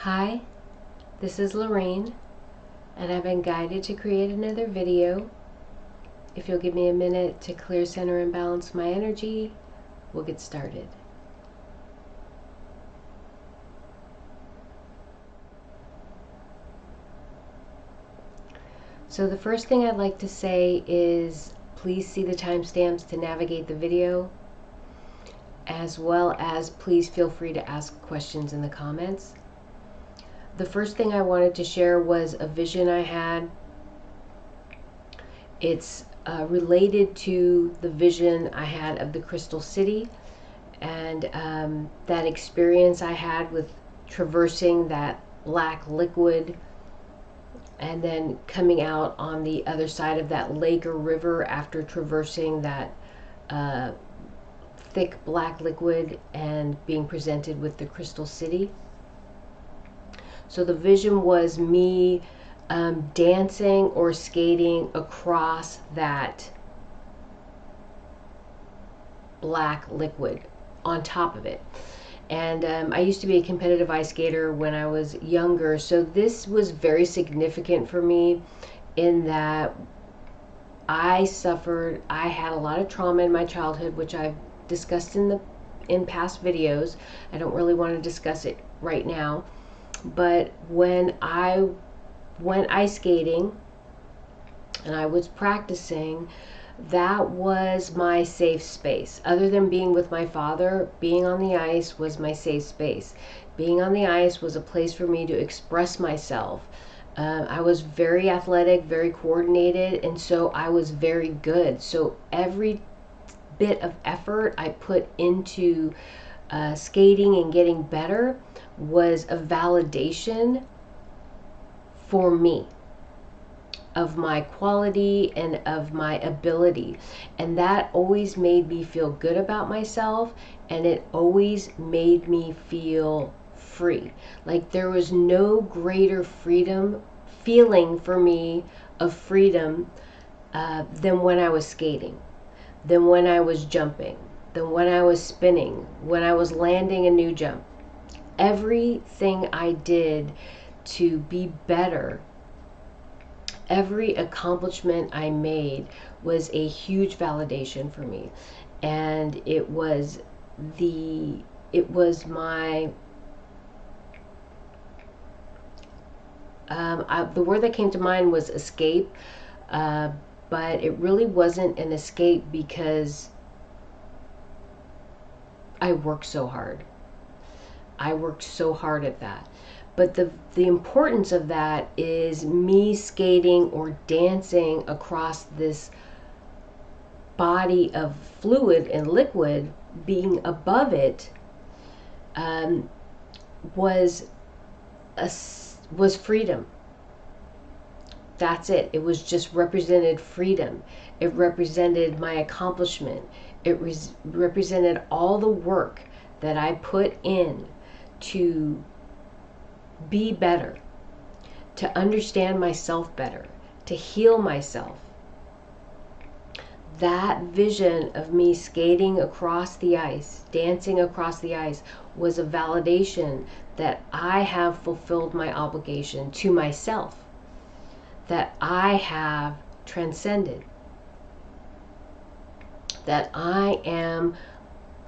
Hi, this is Lorraine, and I've been guided to create another video. If you'll give me a minute to clear, center, and balance my energy, we'll get started. So the first thing I'd like to say is please see the timestamps to navigate the video, as well as please feel free to ask questions in the comments. The first thing I wanted to share was a vision I had. It's related to the vision I had of the Crystal City and that experience I had with traversing that black liquid and then coming out on the other side of that lake or river after traversing that thick black liquid and being presented with the Crystal City. So the vision was me dancing or skating across that black liquid on top of it. And I used to be a competitive ice skater when I was younger, so this was very significant for me in that I had a lot of trauma in my childhood, which I've discussed in past videos. I don't really want to discuss it right now. But when I went ice skating and I was practicing, that was my safe space. Other than being with my father, being on the ice was my safe space. Being on the ice was a place for me to express myself. I was very athletic, very coordinated, and so I was very good. So every bit of effort I put into skating and getting better was a validation for me of my quality and of my ability, and that always made me feel good about myself, and it always made me feel free. Like there was no greater feeling for me of freedom than when I was skating, than when I was jumping, than when I was spinning, when I was landing a new jump. Everything I did to be better, every accomplishment I made was a huge validation for me. And it was my the word that came to mind was escape, but it really wasn't an escape because I worked so hard. I worked so hard at that. But the importance of that is me skating or dancing across this body of fluid and liquid, being above it, was freedom. That's it. It was just represented freedom. It represented my accomplishment. It represented all the work that I put in to be better, to understand myself better, to heal myself. That vision of me skating across the ice, dancing across the ice, was a validation that I have fulfilled my obligation to myself, that I have transcended, that I am,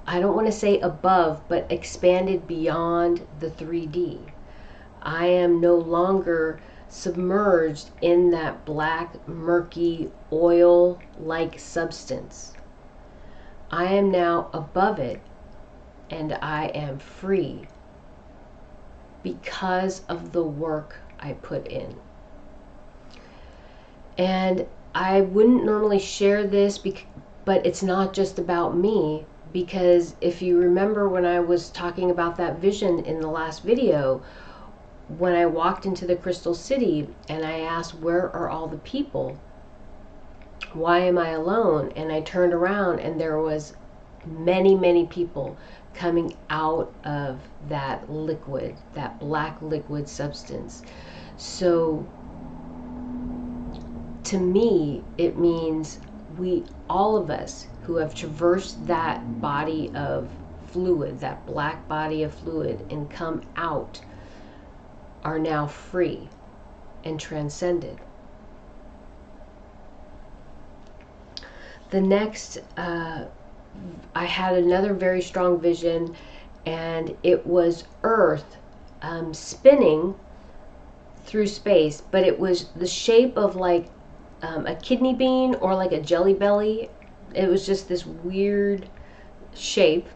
I don't want to say above, but expanded beyond the 3D. I am no longer submerged in that black, murky, oil-like substance. I am now above it, and I am free because of the work I put in. And I wouldn't normally share this, but it's not just about me, because if you remember when I was talking about that vision in the last video, when I walked into the Crystal City and I asked, where are all the people? Why am I alone? And I turned around and there was many, many people coming out of that liquid, that black liquid substance. So to me, it means all of us who have traversed that body of fluid, that black body of fluid, and come out are now free and transcended. The next, I had another very strong vision, and it was Earth spinning through space, but it was the shape of like a kidney bean or like a jelly belly. It was just this weird shape,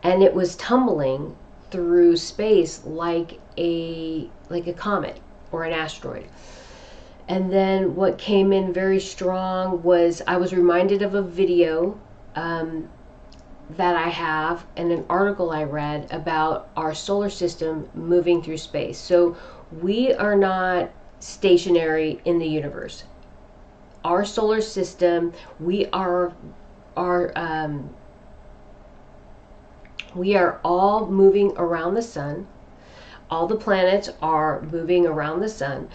and it was tumbling through space like a comet or an asteroid. And then what came in very strong was I was reminded of a video that I have and an article I read about our solar system moving through space. So we are not stationary in the universe. Our solar system, we are all moving around the sun. All the planets are moving around the sun,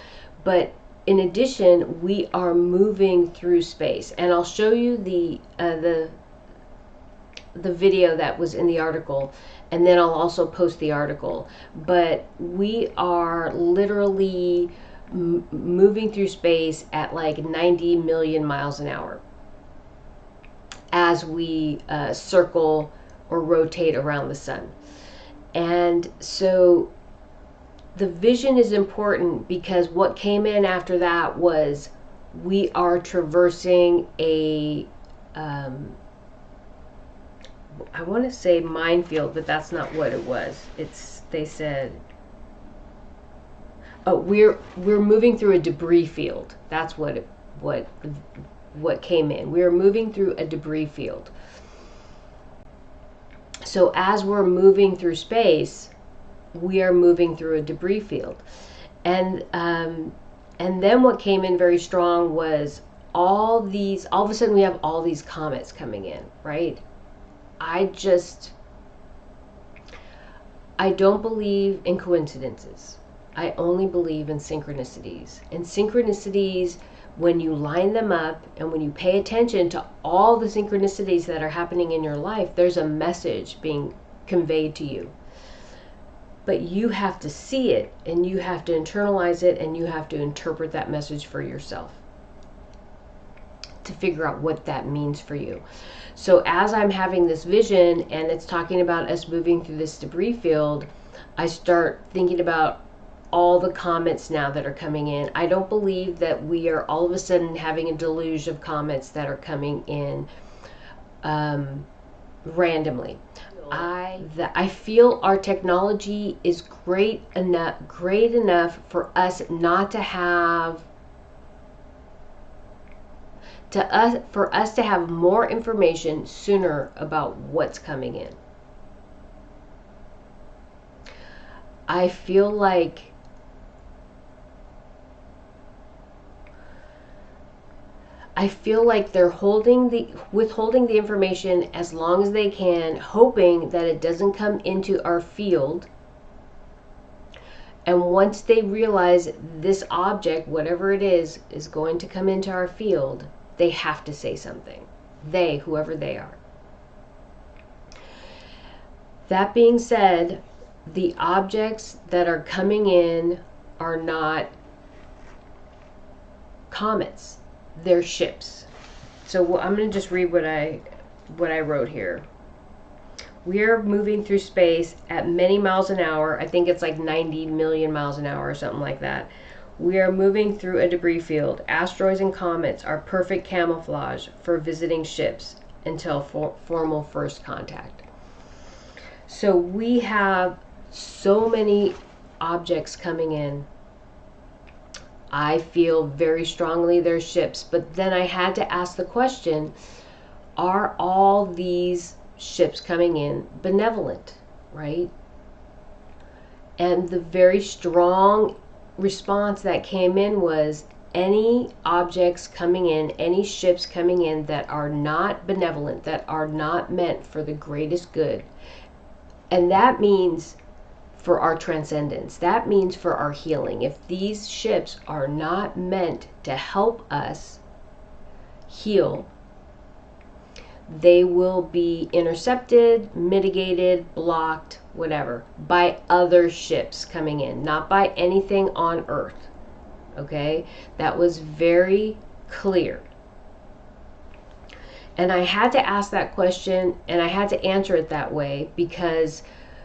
but in addition, we are moving through space. And I'll show you the video that was in the article, and then I'll also post the article. But we are literally moving through space at like 90 million miles an hour as we circle or rotate around the sun. And so the vision is important, because what came in after that was we are traversing a I want to say minefield, but that's not what it was. They said, oh, we're moving through a debris field. That's what came in. We are moving through a debris field. So as we're moving through space, we are moving through a debris field. And then what came in very strong was all of a sudden we have all these comets coming in, right? I don't believe in coincidences. I only believe in synchronicities. And synchronicities, when you line them up and when you pay attention to all the synchronicities that are happening in your life, there's a message being conveyed to you. But you have to see it, and you have to internalize it, and you have to interpret that message for yourself to figure out what that means for you. So as I'm having this vision and it's talking about us moving through this debris field, I start thinking about all the comets now that are coming in. I don't believe that we are all of a sudden having a deluge of comets that are coming in randomly. I feel our technology is great enough for us not to have for us to have more information sooner about what's coming in. I feel like they're withholding the information as long as they can, hoping that it doesn't come into our field. And once they realize this object, whatever it is going to come into our field, they have to say something. They, whoever they are. That being said, the objects that are coming in are not comets. They're ships. So I'm going to just read what I wrote here. We are moving through space at many miles an hour. I think it's like 90 million miles an hour or something like that. We are moving through a debris field. Asteroids and comets are perfect camouflage for visiting ships until formal first contact. So we have so many objects coming in. I feel very strongly they're ships, but then I had to ask the question, are all these ships coming in benevolent, right? And the very strong response that came in was any objects coming in, any ships coming in that are not benevolent, that are not meant for the greatest good. And that means for our transcendence. That means for our healing. If these ships are not meant to help us heal, they will be intercepted, mitigated, blocked, whatever, by other ships coming in, not by anything on Earth. Okay? That was very clear. And I had to ask that question, and I had to answer it that way, because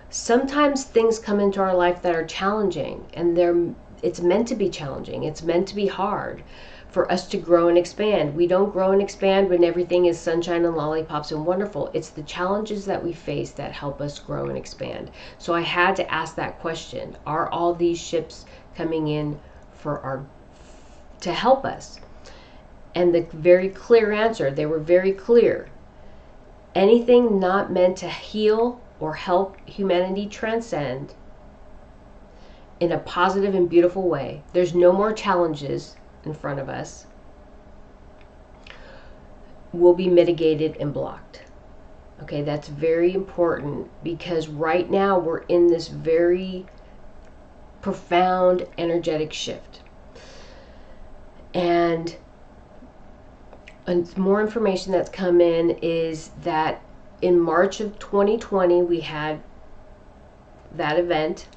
sometimes things come into our life that are challenging, and it's meant to be challenging. It's meant to be hard for us to grow and expand. We don't grow and expand when everything is sunshine and lollipops and wonderful. It's the challenges that we face that help us grow and expand. So I had to ask that question. Are all these ships coming in to help us? And the very clear answer, they were very clear. Anything not meant to heal or help humanity transcend in a positive and beautiful way, there's no more challenges in front of us, will be mitigated and blocked. Okay, that's very important, because right now we're in this very profound energetic shift. And more information that's come in is that in March of 2020 we had that event,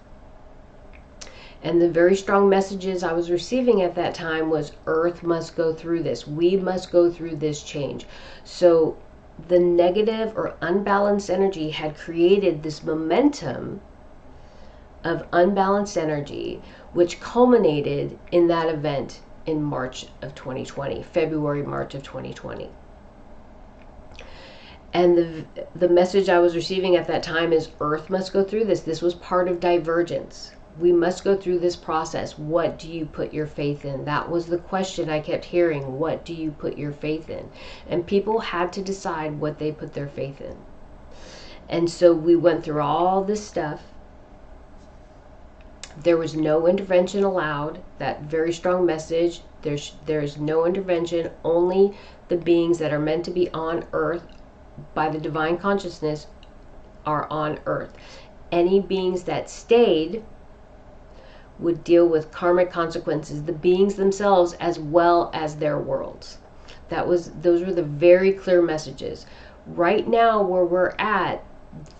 and the very strong messages I was receiving at that time was Earth must go through this. We must go through this change. So the negative or unbalanced energy had created this momentum of unbalanced energy, which culminated in that event in March of 2020, February, March of 2020. And the message I was receiving at that time is Earth must go through this. This was part of divergence. We must go through this process. What do you put your faith in? That was the question I kept hearing. What do you put your faith in? And people had to decide what they put their faith in. And so we went through all this stuff. There was no intervention allowed. That very strong message. There's no intervention. Only the beings that are meant to be on Earth by the divine consciousness are on Earth. Any beings that stayed would deal with karmic consequences, the beings themselves as well as their worlds. Those were the very clear messages. Right now, where we're at,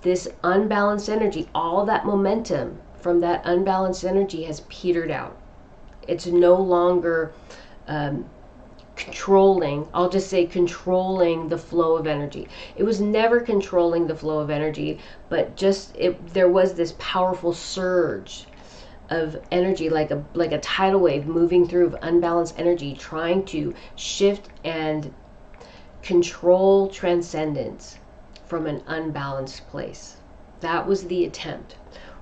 this unbalanced energy, all that momentum from that unbalanced energy has petered out. It's no longer controlling, I'll just say controlling the flow of energy. It was never controlling the flow of energy, but there was this powerful surge of energy, like a tidal wave moving through of unbalanced energy, trying to shift and control transcendence from an unbalanced place. That was the attempt.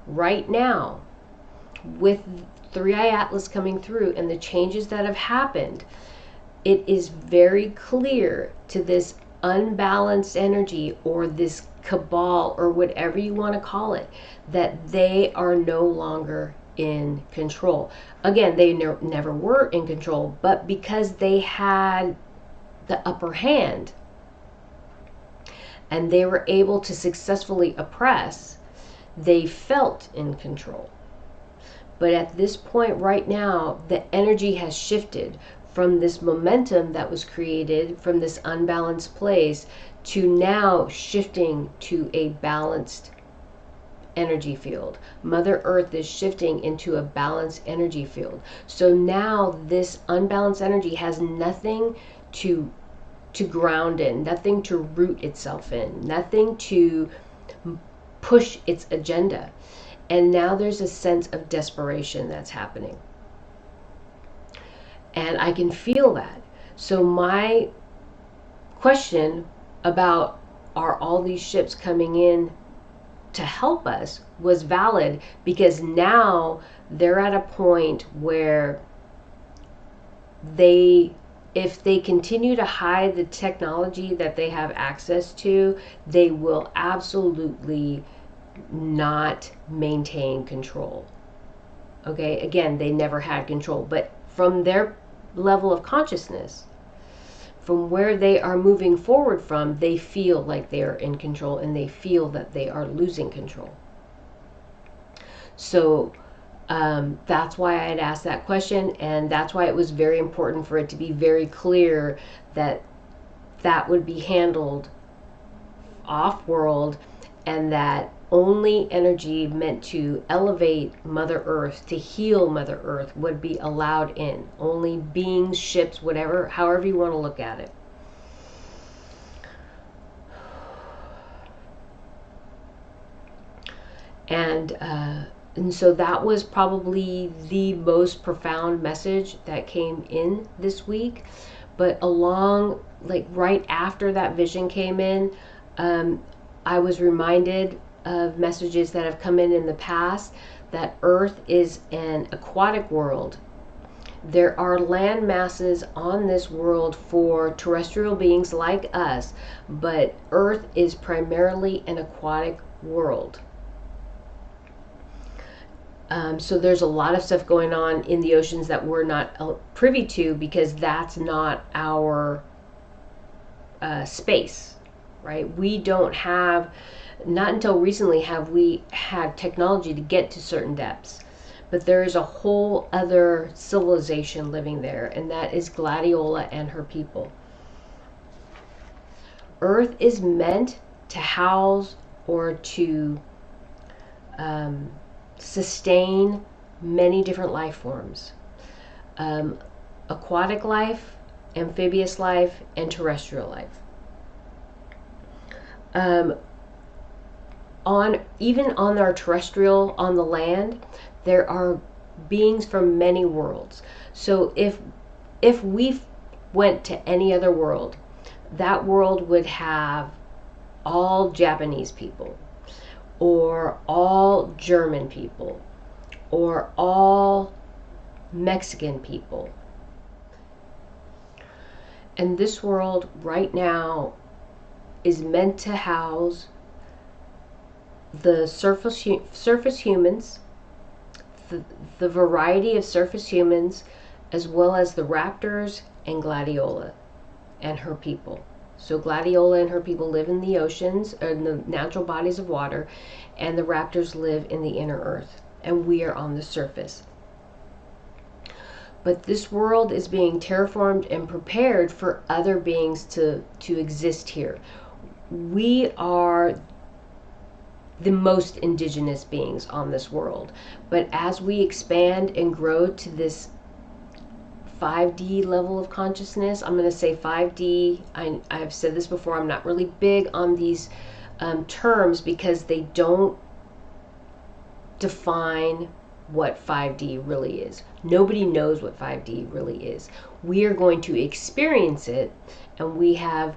Right now, with 3i Atlas coming through and the changes that have happened, it is very clear to this unbalanced energy, or this cabal, or whatever you want to call it, that they are no longer in control. Again, they never were in control, but because they had the upper hand and they were able to successfully oppress, they felt in control. But at this point right now, the energy has shifted from this momentum that was created from this unbalanced place to now shifting to a balanced energy field. Mother Earth is shifting into a balanced energy field. So now this unbalanced energy has nothing to ground in, nothing to root itself in, nothing to push its agenda. And now there's a sense of desperation that's happening. And I can feel that. So my question about are all these ships coming in to help us was valid, because now they're at a point where if they continue to hide the technology that they have access to, they will absolutely not maintain control. Okay, again, they never had control, but from their level of consciousness, from where they are moving forward from, they feel like they are in control, and they feel that they are losing control. So that's why I had asked that question, and that's why it was very important for it to be very clear that that would be handled off-world, and that only energy meant to elevate Mother Earth, to heal Mother Earth, would be allowed in. Only beings, ships, whatever, however you want to look at it. And so that was probably the most profound message that came in this week. But along, like right after that vision came in, I was reminded of messages that have come in the past, that Earth is an aquatic world. There are land masses on this world for terrestrial beings like us, but Earth is primarily an aquatic world. So there's a lot of stuff going on in the oceans that we're not privy to, because that's not our space, right? We don't have, not until recently have we had technology to get to certain depths. But there is a whole other civilization living there, and that is Gladiola and her people. Earth is meant to house or to sustain many different life forms. Aquatic life, amphibious life, and terrestrial life. Even on our terrestrial, on the land, there are beings from many worlds. So if we went to any other world, that world would have all Japanese people, or all German people, or all Mexican people. And this world right now is meant to house the surface humans, the variety of surface humans, as well as the raptors and Gladiola and her people. So Gladiola and her people live in the oceans, or in the natural bodies of water, and the raptors live in the inner earth, and we are on the surface. But this world is being terraformed and prepared for other beings to exist here. We are the most indigenous beings on this world, but as we expand and grow to this 5D level of consciousness, I'm going to say 5D. I've said this before, I'm not really big on these terms because they don't define what 5D really is. Nobody knows what 5D really is. We are going to experience it, and we have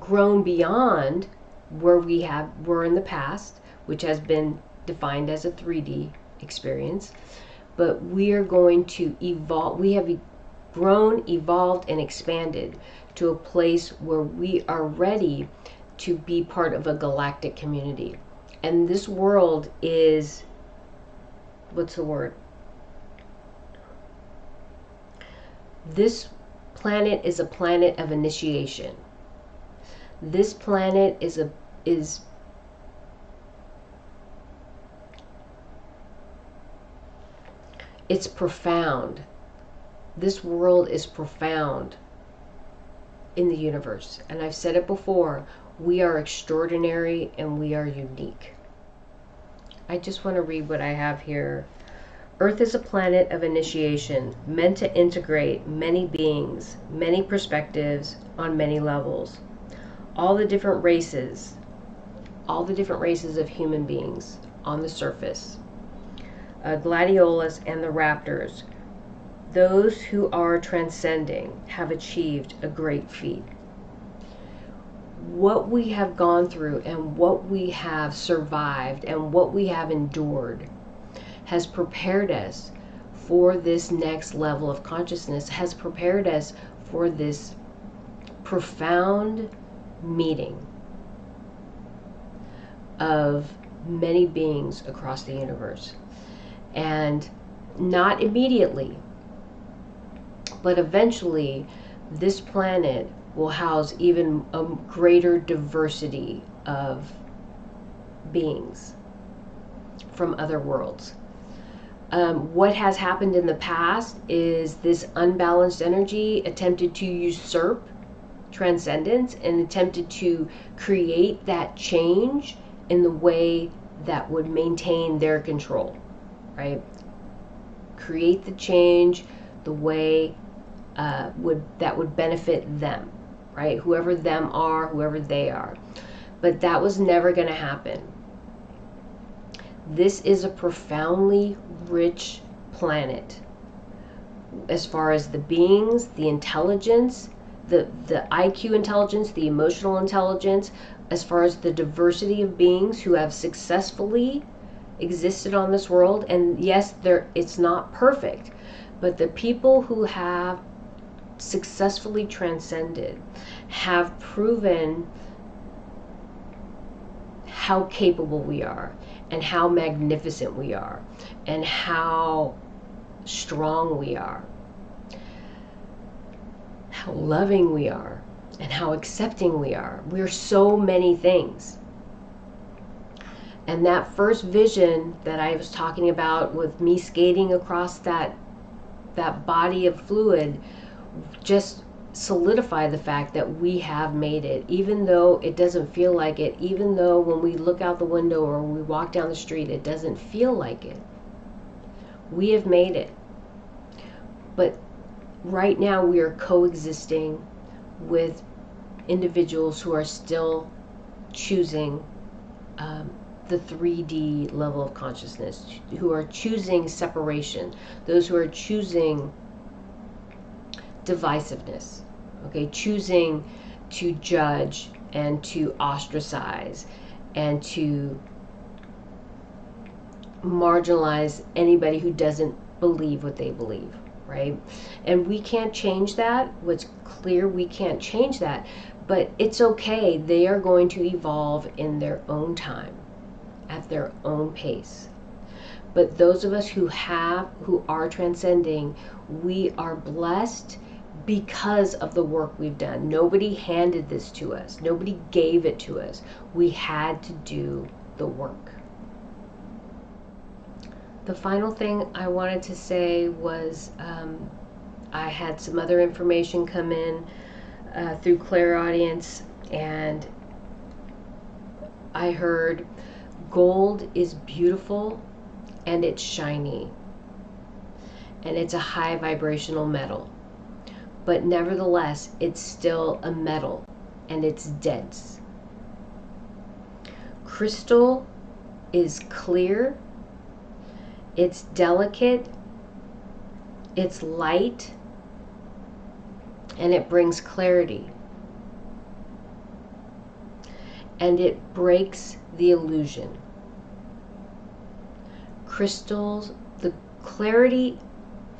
grown beyond where we were in the past, which has been defined as a 3D experience. But we are going to evolve. We have grown, evolved, and expanded to a place where we are ready to be part of a galactic community. And this world is, what's the word? This planet is a planet of initiation. This planet it's profound. This world is profound in the universe. And I've said it before, we are extraordinary and we are unique. I just want to read what I have here. Earth is a planet of initiation, meant to integrate many beings, many perspectives on many levels. All the different races of human beings on the surface. Gladiolas and the raptors, those who are transcending, have achieved a great feat. What we have gone through and what we have survived and what we have endured has prepared us for this next level of consciousness, has prepared us for this profound meeting of many beings across the universe. And not immediately, but eventually this planet will house even a greater diversity of beings from other worlds. What has happened in the past is this unbalanced energy attempted to usurp transcendence and attempted to create that change in the way that would maintain their control, right? Create the change the way that would benefit them, right? Whoever them are, whoever they are. But that was never going to happen. This is a profoundly rich planet as far as the beings, the intelligence, the IQ intelligence, the emotional intelligence, as far as the diversity of beings who have successfully existed on this world. And yes, it's not perfect, but the people who have successfully transcended have proven how capable we are, and how magnificent we are, and how strong we are, how loving we are, and how accepting we are. We're so many things. And that first vision that I was talking about with me skating across that body of fluid just solidify the fact that we have made it, even though it doesn't feel like it, even though when we look out the window or we walk down the street it doesn't feel like it. We have made it. But right now we are coexisting with individuals who are still choosing the 3D level of consciousness, who are choosing separation, those who are choosing divisiveness, okay, choosing to judge and to ostracize and to marginalize anybody who doesn't believe what they believe, right? And we can't change that. What's clear, we can't change that, but it's okay. They are going to evolve in their own time, at their own pace. But those of us who are transcending, we are blessed because of the work we've done. Nobody handed this to us. Nobody gave it to us. We had to do the work. The final thing I wanted to say was I had some other information come in through clairaudience, and I heard gold is beautiful and it's shiny and it's a high vibrational metal. But nevertheless, it's still a metal and it's dense. Crystal is clear, it's delicate, it's light, and it brings clarity. And it breaks the illusion. Crystals, the clarity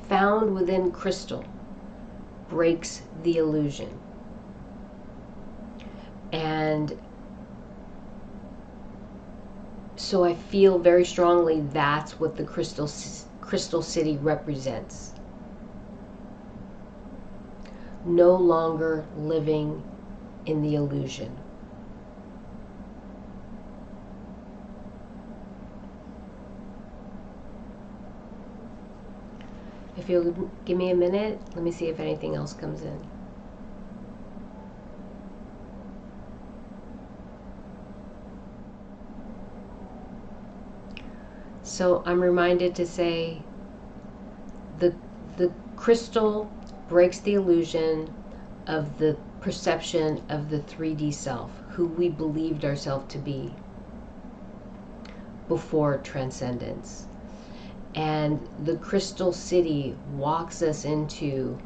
found within crystal breaks the illusion. And so I feel very strongly that's what the Crystal City represents. No longer living in the illusion. If you'll give me a minute, let me see if anything else comes in. So I'm reminded to say the crystal breaks the illusion of the perception of the 3D self, who we believed ourselves to be before transcendence. And the Crystal City walks us into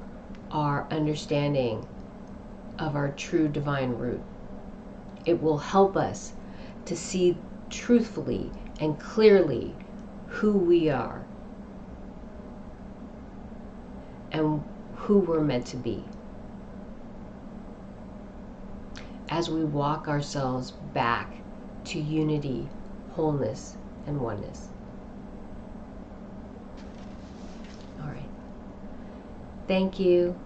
our understanding of our true divine root. It will help us to see truthfully and clearly who we are and who we're meant to be as we walk ourselves back to unity, wholeness, and oneness. All right. Thank you.